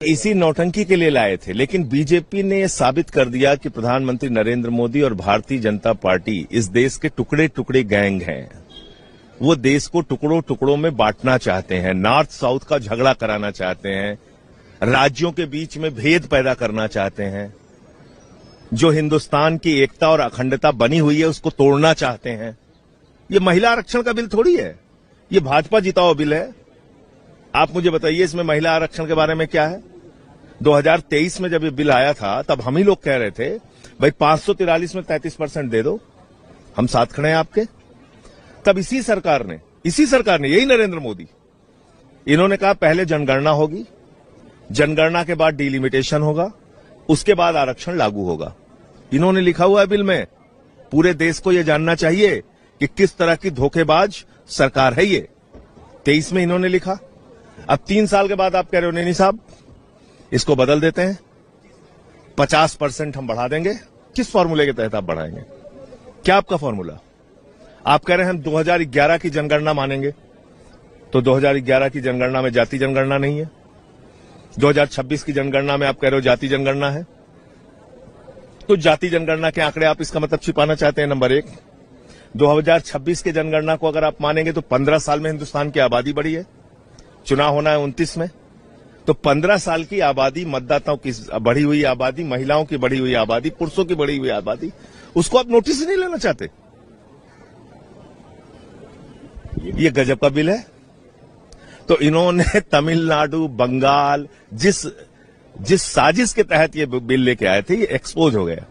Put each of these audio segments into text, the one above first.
इसी नौटंकी के लिए लाए थे, लेकिन बीजेपी ने यह साबित कर दिया कि प्रधानमंत्री नरेंद्र मोदी और भारतीय जनता पार्टी इस देश के टुकड़े टुकड़े गैंग हैं। वो देश को टुकड़ों टुकड़ों में बांटना चाहते हैं, नॉर्थ साउथ का झगड़ा कराना चाहते हैं, राज्यों के बीच में भेद पैदा करना चाहते हैं, जो हिंदुस्तान की एकता और अखंडता बनी हुई है उसको तोड़ना चाहते हैं। ये महिला आरक्षण का बिल थोड़ी है, ये भाजपा जीता हुआ बिल है। आप मुझे बताइए इसमें महिला आरक्षण के बारे में क्या है। 2023 में जब ये बिल आया था तब हम ही लोग कह रहे थे भाई 543 में 33% दे दो, हम साथ खड़े हैं आपके। तब इसी सरकार ने यही नरेंद्र मोदी, इन्होंने कहा पहले जनगणना होगी, जनगणना के बाद डिलिमिटेशन होगा, उसके बाद आरक्षण लागू होगा। इन्होंने लिखा हुआ है बिल में। पूरे देश को यह जानना चाहिए कि किस तरह की धोखेबाज सरकार है ये। 23 में इन्होंने लिखा, अब 3 साल के बाद आप कह रहे हो नहीं साहब इसको बदल देते हैं, 50% हम बढ़ा देंगे। किस फॉर्मूले के तहत आप बढ़ाएंगे? क्या आपका फॉर्मूला? आप कह रहे हैं हम 2011 की जनगणना मानेंगे, तो 2011 की जनगणना में जाति जनगणना नहीं है। 2026 की जनगणना में आप कह रहे हो जाति जनगणना है, तो जाति जनगणना के आंकड़े आप इसका मतलब छिपाना चाहते हैं। नंबर 1, 2026 के जनगणना को अगर आप मानेंगे तो 15 साल में हिंदुस्तान की आबादी बढ़ी है, चुनाव होना है 29 में, तो 15 साल की आबादी, मतदाताओं की बढ़ी हुई आबादी, महिलाओं की बढ़ी हुई आबादी, पुरुषों की बढ़ी हुई आबादी, उसको आप नोटिस ही नहीं लेना चाहते। ये गजब का बिल है। तो इन्होंने तमिलनाडु, बंगाल, जिस साजिश के तहत ये बिल लेके आए थे, ये एक्सपोज हो गया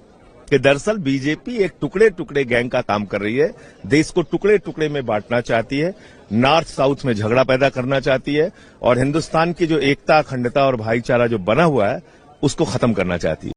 कि दरअसल बीजेपी एक टुकड़े टुकड़े गैंग का काम कर रही है, देश को टुकड़े टुकड़े में बांटना चाहती है, नॉर्थ साउथ में झगड़ा पैदा करना चाहती है और हिंदुस्तान की जो एकता, अखंडता और भाईचारा जो बना हुआ है उसको खत्म करना चाहती है।